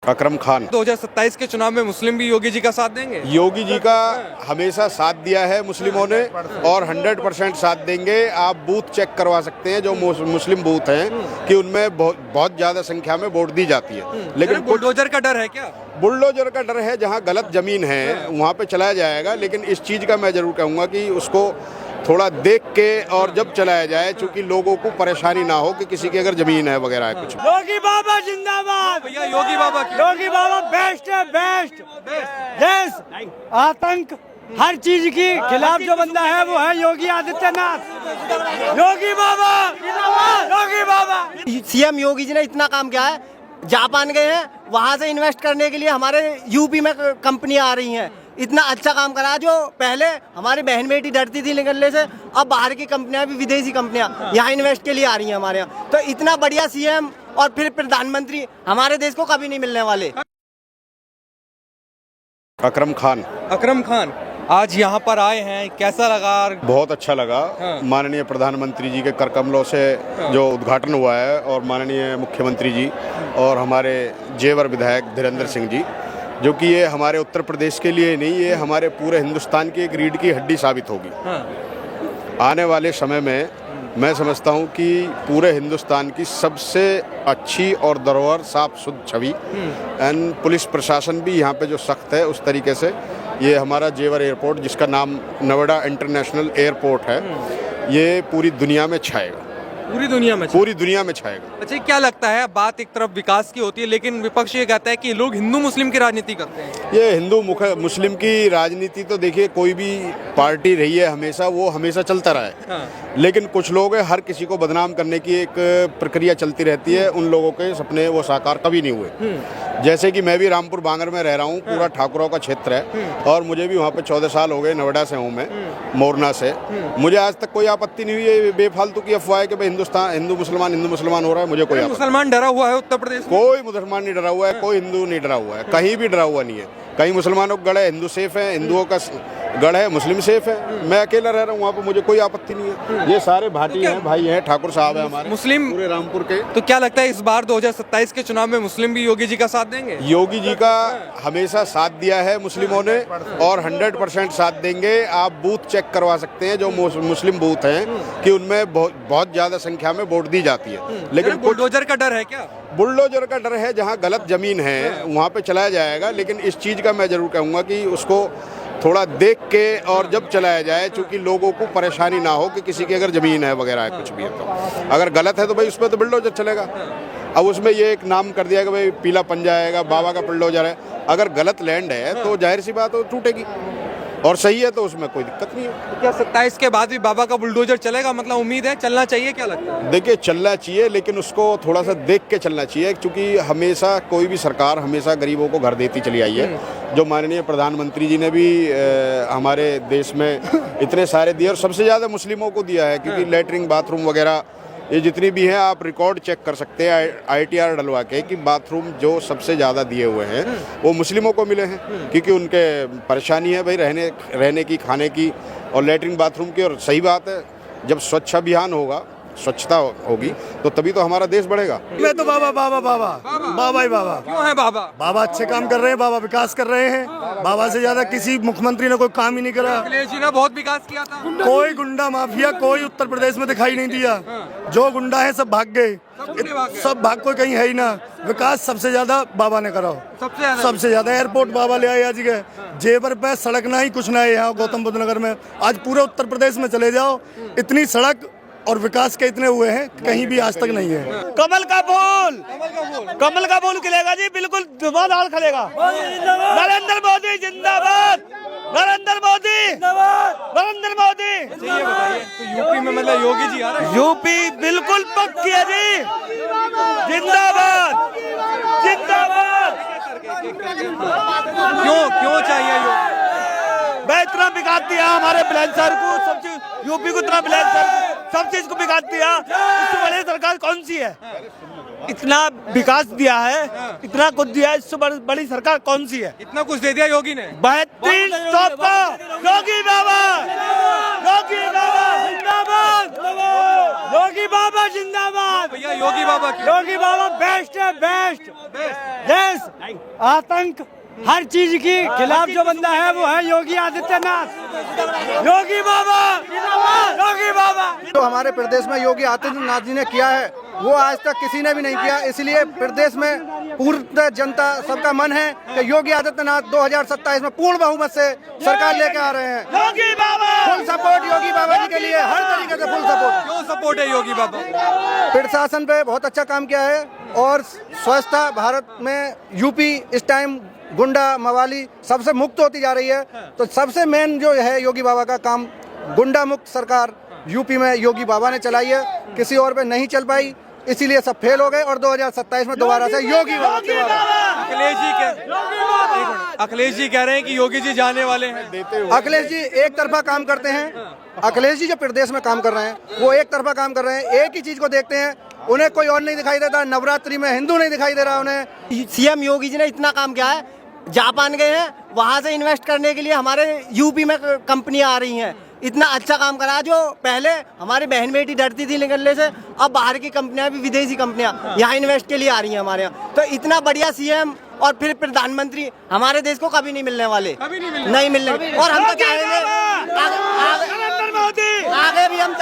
अकरम खान। 2027 के चुनाव में मुस्लिम भी योगी जी का साथ देंगे? योगी जी का हमेशा साथ दिया है मुस्लिमों ने और 100% साथ देंगे। आप बूथ चेक करवा सकते हैं जो मुस्लिम बूथ हैं कि उनमें बहुत ज़्यादा संख्या में वोट दी जाती है। लेकिन बुलडोजर का डर है क्या? बुलडोजर का डर है, जहाँ गलत जमीन है वहाँ पे चलाया जाएगा। लेकिन इस चीज़ का मैं जरूर कहूँगा कि उसको थोड़ा देख के और जब चलाया जाए, चूंकि लोगों को परेशानी ना हो कि किसी की अगर जमीन है वगैरह है कुछ। योगी बाबा जिंदाबाद। भैया योगी बाबा की। योगी बाबा बेस्ट है, बेस्ट। यस, आतंक हर चीज के खिलाफ जो बंदा है वो है योगी आदित्यनाथ। योगी बाबा, योगी बाबा। सीएम योगी जी ने इतना काम किया है, जापान गए हैं, वहां से इन्वेस्ट करने के लिए हमारे यूपी में कंपनियां आ रही हैं। इतना अच्छा काम करा, जो पहले हमारी बहन बेटी डरती थी निकलने से, अब बाहर की कंपनियां भी, विदेशी कंपनियां यहाँ इन्वेस्ट के लिए आ रही हैं हमारे यहाँ। तो इतना बढ़िया सीएम और फिर प्रधानमंत्री हमारे देश को कभी नहीं मिलने वाले। अकरम खान। अकरम खान आज यहाँ पर आए हैं, कैसा लगा? बहुत अच्छा लगा। माननीय प्रधानमंत्री जी के कर कमलों से जो उद्घाटन हुआ है और माननीय मुख्यमंत्री जी और हमारे जेवर विधायक धीरेन्द्र सिंह जी, जो कि ये हमारे उत्तर प्रदेश के लिए नहीं, ये हमारे पूरे हिंदुस्तान की एक रीढ़ की हड्डी साबित होगी। आने वाले समय में मैं समझता हूँ कि पूरे हिंदुस्तान की सबसे अच्छी और धरोहर साफ शुद्ध छवि एंड पुलिस प्रशासन भी यहाँ पे जो सख्त है उस तरीके से, ये हमारा जेवर एयरपोर्ट, जिसका नाम नोएडा इंटरनेशनल एयरपोर्ट है, ये पूरी दुनिया में छाएगा। पूरी दुनिया में? पूरी दुनिया में छाएगा। अच्छा, क्या लगता है, बात एक तरफ विकास की होती है लेकिन विपक्ष ये कहता है कि लोग हिंदू मुस्लिम की राजनीति करते हैं। ये हिंदू मुस्लिम की राजनीति तो देखिए, कोई भी पार्टी रही है हमेशा, वो हमेशा चलता रहा है। लेकिन कुछ लोग हर किसी को बदनाम करने की एक प्रक्रिया चलती रहती है। उन लोगों के सपने वो साकार कभी नहीं हुए। जैसे कि मैं भी रामपुर बांगर में रह रहा हूँ, पूरा ठाकुरों का क्षेत्र है और मुझे भी वहाँ पे 14 साल हो गए। नोएडा से हूँ मैं, मोरना से। मुझे आज तक कोई आपत्ति नहीं हुई है बेफालतू की अफवाह है कि भाई हिंदुस्तान हिंदू मुसलमान हो रहा है। मुझे कोई मुसलमान डरा हुआ है उत्तर प्रदेश में? कोई मुसलमान नहीं डरा हुआ है, कोई हिंदू नहीं डरा हुआ है, कहीं भी डरा हुआ नहीं है। कहीं मुसलमानों का गढ़ है, हिंदू सेफ है, हिंदुओं का गढ़ है, मुस्लिम सेफ है। मैं अकेला रह रहा हूँ वहाँ पे, मुझे कोई आपत्ति नहीं है। ये सारे भाटी हैं, भाई हैं, ठाकुर साहब हैं हमारे मुस्लिम पूरे रामपुर के। तो क्या लगता है इस बार 2027 के चुनाव में मुस्लिम भी योगी जी का साथ देंगे? योगी जी का हमेशा साथ दिया है मुस्लिमों ने और 100% साथ देंगे। आप बूथ चेक करवा सकते हैं जो मुस्लिम बूथ हैं कि उनमें बहुत ज़्यादा संख्या में वोट दी जाती है। लेकिन बुलडोजर का डर है क्या? बुलडोजर का डर है, जहाँ गलत जमीन है वहाँ पे चलाया जाएगा। लेकिन इस चीज़ का मैं जरूर कहूँगा कि उसको थोड़ा देख के और जब चलाया जाए, चूंकि लोगों को परेशानी ना हो कि किसी की अगर जमीन है वगैरह है कुछ भी है। तो अगर गलत है तो भाई उस पर तो बुलडोजर चलेगा। अब उसमें ये एक नाम कर दिया कि भाई पीला पंजा आएगा, बाबा का बुलडोजर है। अगर गलत लैंड है तो जाहिर सी बात हो टूटेगी, और सही है तो उसमें कोई दिक्कत नहीं है। तो क्या 27 के बाद भी बाबा का बुलडोजर चलेगा? मतलब उम्मीद है, चलना चाहिए, क्या लगता है? देखिए, चलना चाहिए लेकिन उसको थोड़ा सा देख के चलना चाहिए, क्योंकि हमेशा कोई भी सरकार हमेशा गरीबों को घर देती चली आई है। जो माननीय प्रधानमंत्री जी ने भी हमारे देश में इतने सारे दिए और सबसे ज़्यादा मुस्लिमों को दिया है, क्योंकि लैटरिन बाथरूम वगैरह ये जितनी भी हैं, आप रिकॉर्ड चेक कर सकते हैं ITR डलवा के कि बाथरूम जो सबसे ज़्यादा दिए हुए हैं वो मुस्लिमों को मिले हैं, क्योंकि उनके परेशानी है भाई रहने की, खाने की और लैट्रिन बाथरूम की। और सही बात है, जब स्वच्छ अभियान होगा, स्वच्छता होगी तो तभी तो हमारा देश बढ़ेगा। मैं तो बाबा बाबा बाबा बाबा ही बाबा। क्यों है बाबा? बाबा अच्छे काम कर रहे हैं, बाबा विकास कर रहे हैं। बाबा से ज्यादा किसी मुख्यमंत्री ने कोई काम ही नहीं करा। अखिलेश जी ने बहुत विकास किया था। कोई गुंडा माफिया कोई उत्तर प्रदेश में दिखाई नहीं दिया। जो गुंडा है सब भाग गए, सब भाग, कोई कहीं है ही ना। विकास सबसे ज्यादा बाबा ने करा, सबसे ज्यादा। एयरपोर्ट बाबा ले आए आज के, जेवर पे सड़क ना ही कुछ ना है यहाँ गौतम बुद्ध नगर में। आज पूरे उत्तर प्रदेश में चले जाओ, इतनी सड़क और विकास के इतने हुए हैं, कहीं भी आज तक नहीं है। कमल का फूल खिलेगा जी, बिल्कुल धुआंधार खिलेगा। नरेंद्र मोदी जिंदाबाद, नरेंद्र मोदी, नरेंद्र मोदी। तो यूपी में मतलब योगी जी आ रहे हैं? यूपी बिल्कुल पक्की है जी, जिंदाबाद जिंदाबाद। क्यों चाहिए योगी? मैं इतना बिगाड़ दिया हमारे बुलंदशहर को, सब चीज यूपी को इतना बुलंदशहर सब चीज को बिगाड़ दिया। इससे बड़ी सरकार कौन सी है? इतना विकास दिया है, इतना कुछ दिया है, इससे बड़ी सरकार कौन सी है? इतना कुछ दे दिया योगी ने। 32 योगी बाबा, योगी बाबा जिंदाबाद, योगी योगी बाबा जिंदाबाद। भैया योगी बाबा की योगी बाबा बेस्ट है, बेस्ट। देश आतंक हर चीज के खिलाफ जो बंदा है वो है योगी आदित्यनाथ। योगी बाबा, योगी बाबा। जो हमारे प्रदेश में योगी आदित्यनाथ जी ने किया है वो आज तक किसी ने भी नहीं किया, इसलिए प्रदेश में पूर्ण जनता सबका मन है कि योगी आदित्यनाथ 2027 में पूर्ण बहुमत से सरकार लेके आ रहे हैं। योगी बाबा फुल सपोर्ट योगी बाबा जी के लिए, हर तरीके से फुल सपोर्ट। क्यों सपोर्ट है योगी बाबा? प्रशासन पे बहुत अच्छा काम किया है और स्वच्छता भारत में यूपी इस टाइम गुंडा मवाली सबसे मुक्त होती जा रही है। तो सबसे मेन जो है योगी बाबा का काम, गुंडा मुक्त सरकार यूपी में योगी बाबा ने चलाई है, किसी और पे नहीं चल पाई, इसीलिए सब फेल हो गए और 2027 में दोबारा से योगी बाबा। अखिलेश जी कह रहे हैं कि योगी जी जाने वाले हैं। अखिलेश जी एक तरफा काम करते हैं। अखिलेश जी जो प्रदेश में काम कर रहे हैं वो एक तरफा काम कर रहे हैं, एक ही चीज को देखते हैं, उन्हें कोई और नहीं दिखाई देता। नवरात्रि में हिंदू नहीं दिखाई दे रहा उन्हें। सीएम योगी जी ने इतना काम किया है, जापान गए हैं, वहां से इन्वेस्ट करने के लिए हमारे यूपी में कंपनियां आ रही हैं। इतना अच्छा काम करा, जो पहले हमारी बहन बेटी डरती थी निकलने से, अब बाहर की कंपनियां भी, विदेशी कंपनियां यहाँ इन्वेस्ट के लिए आ रही हैं हमारे यहाँ। तो इतना बढ़िया सीएम और फिर प्रधानमंत्री हमारे देश को कभी नहीं मिलने वाले, कभी नहीं मिलने। और हम तो चाहेंगे आगे भी हम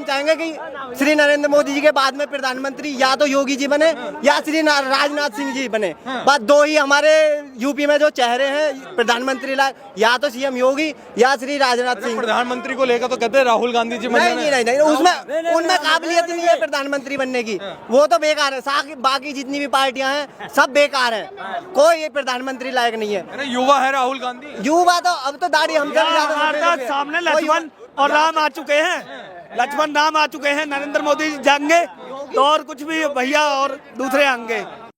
चाहेंगे कि श्री नरेंद्र मोदी जी के बाद में प्रधानमंत्री या तो योगी जी बने या श्री राजनाथ सिंह जी बने। बस दो ही हमारे यूपी में जो चेहरे हैं प्रधानमंत्री लायक, या तो सीएम योगी या श्री राजनाथ सिंह। प्रधानमंत्री को लेकर तो कहते हैं राहुल गांधी जी नहीं, उसमें उनमें काबिलियत नहीं है प्रधानमंत्री बनने की, वो तो बेकार है। बाकी जितनी भी पार्टियां हैं सब बेकार हैं, कोई प्रधानमंत्री लायक नहीं है। युवा है राहुल गांधी, युवा तो अब तो दाढ़ी हम सामने लक्ष्मण और राम आ चुके हैं, लक्ष्मण राम आ चुके हैं। नरेंद्र मोदी जी जाएंगे तो और कुछ भी भैया और दूसरे आएंगे।